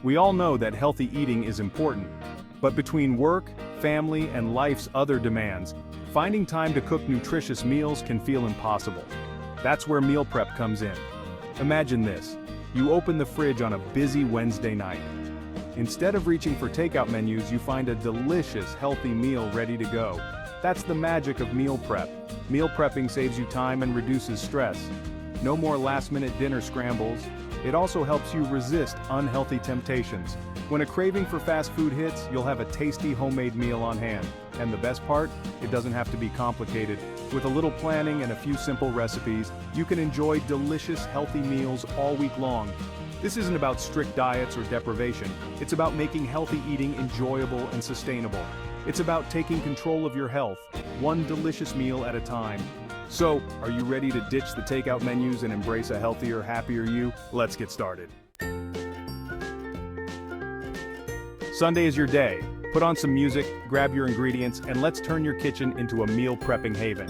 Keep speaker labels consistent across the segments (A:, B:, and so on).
A: We all know that healthy eating is important, but between work, family, and life's other demands, finding time to cook nutritious meals can feel impossible. That's where meal prep comes in. Imagine this: you open the fridge on a busy Wednesday night. Instead of reaching for takeout menus, you find a delicious, healthy meal ready to go. That's the magic of meal prep. Meal prepping saves you time and reduces stress. No more last-minute dinner scrambles. It also helps you resist unhealthy temptations. When a craving for fast food hits, you'll have a tasty homemade meal on hand. And the best part? It doesn't have to be complicated. With a little planning and a few simple recipes, you can enjoy delicious, healthy meals all week long. This isn't about strict diets or deprivation. It's about making healthy eating enjoyable and sustainable. It's about taking control of your health, one delicious meal at a time. So, are you ready to ditch the takeout menus and embrace a healthier, happier you? Let's get started. Sunday is your day. Put on some music, grab your ingredients, and let's turn your kitchen into a meal prepping haven.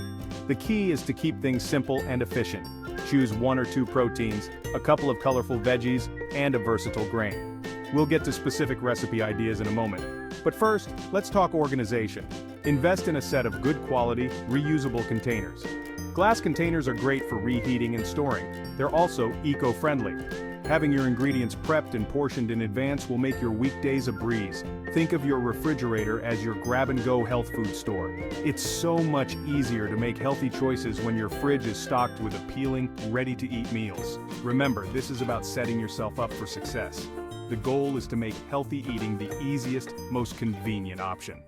A: The key is to keep things simple and efficient. Choose 1 or 2 proteins, a couple of colorful veggies, and a versatile grain. We'll get to specific recipe ideas in a moment. But first, let's talk organization. Invest in a set of good quality, reusable containers. Glass containers are great for reheating and storing. They're also eco-friendly. Having your ingredients prepped and portioned in advance will make your weekdays a breeze. Think of your refrigerator as your grab-and-go health food store. It's so much easier to make healthy choices when your fridge is stocked with appealing, ready-to-eat meals. Remember, this is about setting yourself up for success. The goal is to make healthy eating the easiest, most convenient option.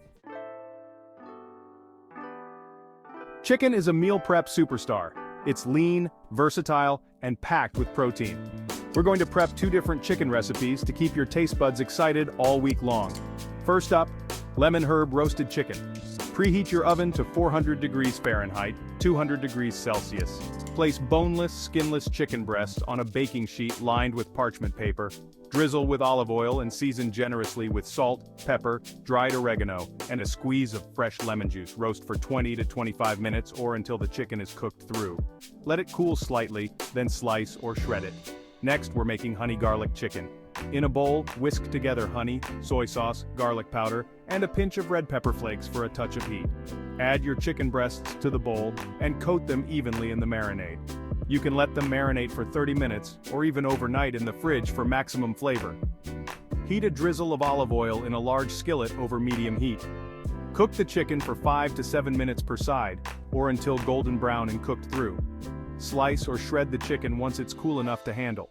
A: Chicken is a meal prep superstar. It's lean, versatile, and packed with protein. We're going to prep 2 different chicken recipes to keep your taste buds excited all week long. First up, lemon herb roasted chicken. Preheat your oven to 400 degrees Fahrenheit, 200 degrees Celsius. Place boneless, skinless chicken breasts on a baking sheet lined with parchment paper. Drizzle with olive oil and season generously with salt, pepper, dried oregano, and a squeeze of fresh lemon juice. Roast for 20 to 25 minutes or until the chicken is cooked through. Let it cool slightly, then slice or shred it. Next, we're making honey garlic chicken. In a bowl, whisk together honey, soy sauce, garlic powder, and a pinch of red pepper flakes for a touch of heat. Add your chicken breasts to the bowl and coat them evenly in the marinade. You can let them marinate for 30 minutes or even overnight in the fridge for maximum flavor. Heat a drizzle of olive oil in a large skillet over medium heat. Cook the chicken for 5 to 7 minutes per side, or until golden brown and cooked through. Slice or shred the chicken once it's cool enough to handle.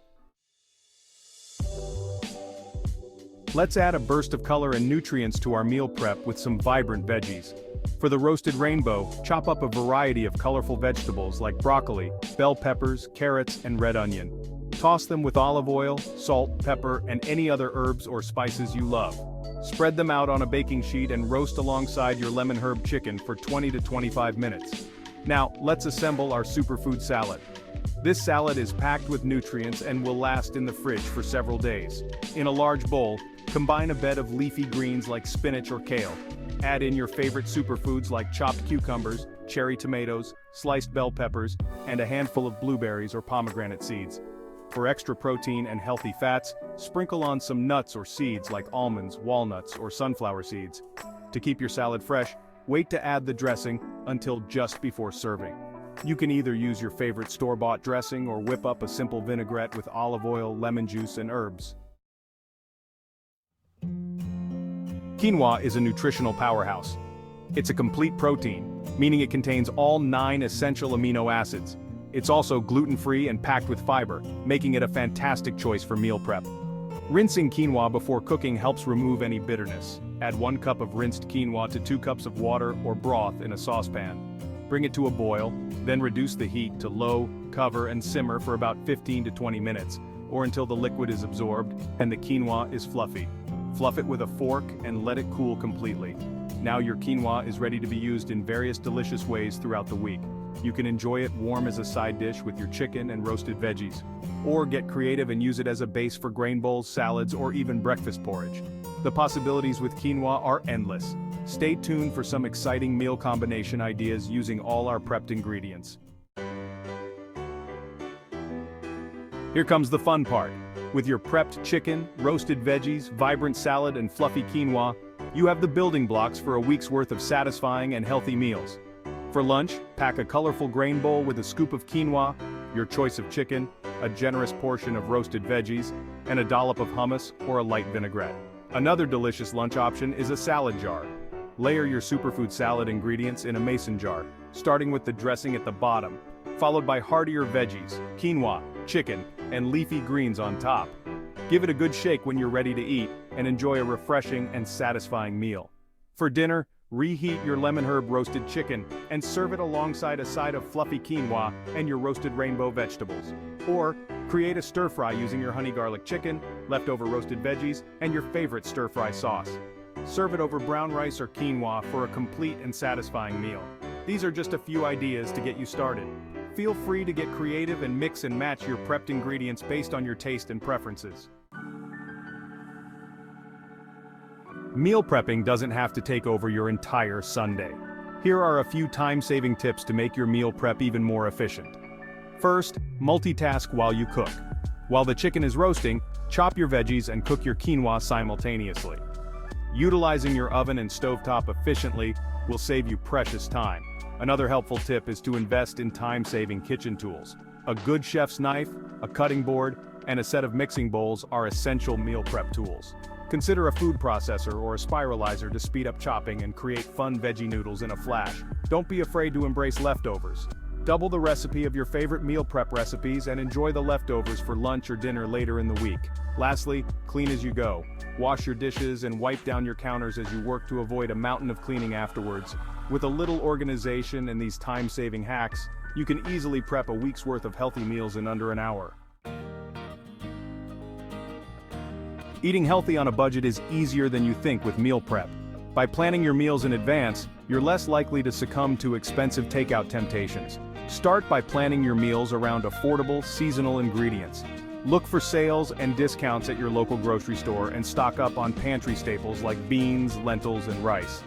A: Let's add a burst of color and nutrients to our meal prep with some vibrant veggies. For the roasted rainbow, chop up a variety of colorful vegetables like broccoli, bell peppers, carrots, and red onion. Toss them with olive oil, salt, pepper, and any other herbs or spices you love. Spread them out on a baking sheet and roast alongside your lemon herb chicken for 20 to 25 minutes. Now, let's assemble our superfood salad. This salad is packed with nutrients and will last in the fridge for several days. In a large bowl, combine a bed of leafy greens like spinach or kale. Add in your favorite superfoods like chopped cucumbers, cherry tomatoes, sliced bell peppers, and a handful of blueberries or pomegranate seeds. For extra protein and healthy fats, sprinkle on some nuts or seeds like almonds, walnuts, or sunflower seeds. To keep your salad fresh, wait to add the dressing until just before serving. You can either use your favorite store-bought dressing or whip up a simple vinaigrette with olive oil, lemon juice, and herbs. Quinoa is a nutritional powerhouse. It's a complete protein, meaning it contains all 9 essential amino acids. It's also gluten-free and packed with fiber, making it a fantastic choice for meal prep. Rinsing quinoa before cooking helps remove any bitterness. Add 1 cup of rinsed quinoa to 2 cups of water or broth in a saucepan. Bring it to a boil, then reduce the heat to low, cover and simmer for about 15 to 20 minutes, or until the liquid is absorbed and the quinoa is fluffy. Fluff it with a fork and let it cool completely. Now your quinoa is ready to be used in various delicious ways throughout the week. You can enjoy it warm as a side dish with your chicken and roasted veggies. Or get creative and use it as a base for grain bowls, salads, or even breakfast porridge. The possibilities with quinoa are endless. Stay tuned for some exciting meal combination ideas using all our prepped ingredients. Here comes the fun part. With your prepped chicken, roasted veggies, vibrant salad, and fluffy quinoa, you have the building blocks for a week's worth of satisfying and healthy meals. For lunch, pack a colorful grain bowl with a scoop of quinoa, your choice of chicken, a generous portion of roasted veggies, and a dollop of hummus or a light vinaigrette. Another delicious lunch option is a salad jar. Layer your superfood salad ingredients in a mason jar, starting with the dressing at the bottom, followed by heartier veggies, quinoa, chicken, and leafy greens on top. Give it a good shake when you're ready to eat, and enjoy a refreshing and satisfying meal. For dinner, reheat your lemon herb roasted chicken and serve it alongside a side of fluffy quinoa and your roasted rainbow vegetables. Or, create a stir-fry using your honey garlic chicken, leftover roasted veggies, and your favorite stir-fry sauce. Serve it over brown rice or quinoa for a complete and satisfying meal. These are just a few ideas to get you started. Feel free to get creative and mix and match your prepped ingredients based on your taste and preferences. Meal prepping doesn't have to take over your entire Sunday. Here are a few time-saving tips to make your meal prep even more efficient. First, multitask while you cook. While the chicken is roasting, chop your veggies and cook your quinoa simultaneously. Utilizing your oven and stovetop efficiently will save you precious time. Another helpful tip is to invest in time-saving kitchen tools. A good chef's knife, a cutting board, and a set of mixing bowls are essential meal prep tools. Consider a food processor or a spiralizer to speed up chopping and create fun veggie noodles in a flash. Don't be afraid to embrace leftovers. Double the recipe of your favorite meal prep recipes and enjoy the leftovers for lunch or dinner later in the week. Lastly, clean as you go. Wash your dishes and wipe down your counters as you work to avoid a mountain of cleaning afterwards. With a little organization and these time-saving hacks, you can easily prep a week's worth of healthy meals in under an hour. Eating healthy on a budget is easier than you think with meal prep. By planning your meals in advance, you're less likely to succumb to expensive takeout temptations. Start by planning your meals around affordable, seasonal ingredients. Look for sales and discounts at your local grocery store and stock up on pantry staples like beans, lentils, and rice.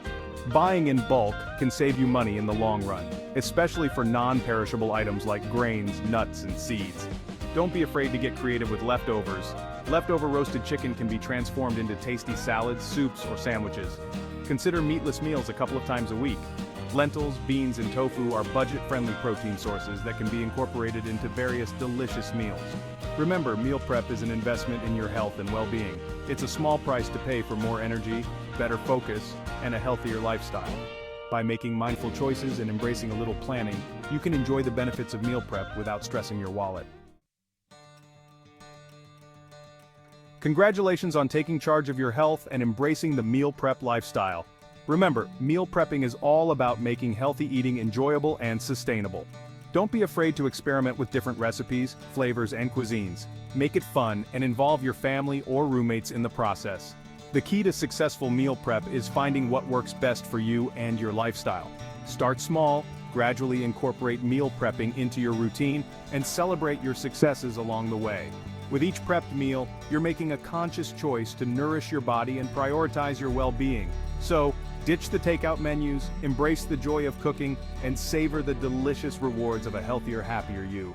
A: Buying in bulk can save you money in the long run, especially for non-perishable items like grains, nuts, and seeds. Don't be afraid to get creative with leftovers. Leftover roasted chicken can be transformed into tasty salads, soups, or sandwiches. Consider meatless meals a couple of times a week. Lentils, beans, and tofu are budget-friendly protein sources that can be incorporated into various delicious meals. Remember, meal prep is an investment in your health and well-being. It's a small price to pay for more energy, better focus, and a healthier lifestyle. By making mindful choices and embracing a little planning, you can enjoy the benefits of meal prep without stressing your wallet. Congratulations on taking charge of your health and embracing the meal prep lifestyle. Remember, meal prepping is all about making healthy eating enjoyable and sustainable. Don't be afraid to experiment with different recipes, flavors, and cuisines. Make it fun and involve your family or roommates in the process. The key to successful meal prep is finding what works best for you and your lifestyle. Start small, gradually incorporate meal prepping into your routine, and celebrate your successes along the way. With each prepped meal, you're making a conscious choice to nourish your body and prioritize your well-being. So, ditch the takeout menus, embrace the joy of cooking, and savor the delicious rewards of a healthier, happier you.